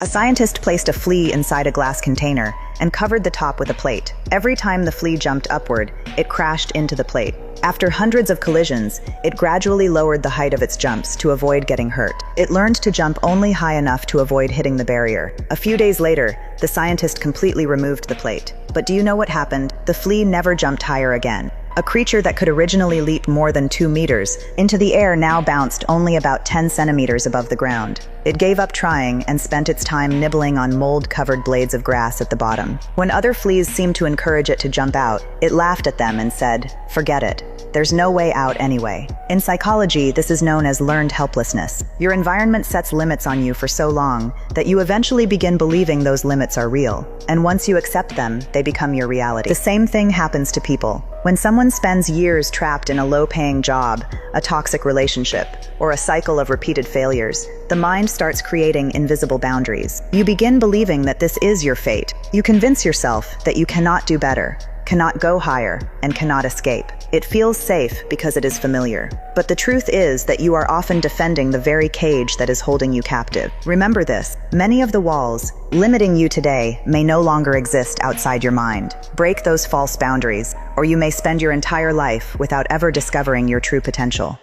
A scientist placed a flea inside a glass container and covered the top with a plate. Every time the flea jumped upward, it crashed into the plate. After hundreds of collisions, it gradually lowered the height of its jumps to avoid getting hurt. It learned to jump only high enough to avoid hitting the barrier. A few days later, the scientist completely removed the plate. But do you know what happened? The flea never jumped higher again. A creature that could originally leap more than 2 meters into the air now bounced only about 10 centimeters above the ground. It gave up trying and spent its time nibbling on mold-covered blades of grass at the bottom. When other fleas seemed to encourage it to jump out, it laughed at them and said, "Forget it. There's no way out anyway." In psychology, this is known as learned helplessness. Your environment sets limits on you for so long that you eventually begin believing those limits are real. And once you accept them, they become your reality. The same thing happens to people. When someone spends years trapped in a low-paying job, a toxic relationship, or a cycle of repeated failures, the mind starts creating invisible boundaries. You begin believing that this is your fate. You convince yourself that you cannot do better, cannot go higher, and cannot escape. It feels safe because it is familiar. But the truth is that you are often defending the very cage that is holding you captive. Remember this: many of the walls limiting you today may no longer exist outside your mind. Break those false boundaries, or you may spend your entire life without ever discovering your true potential.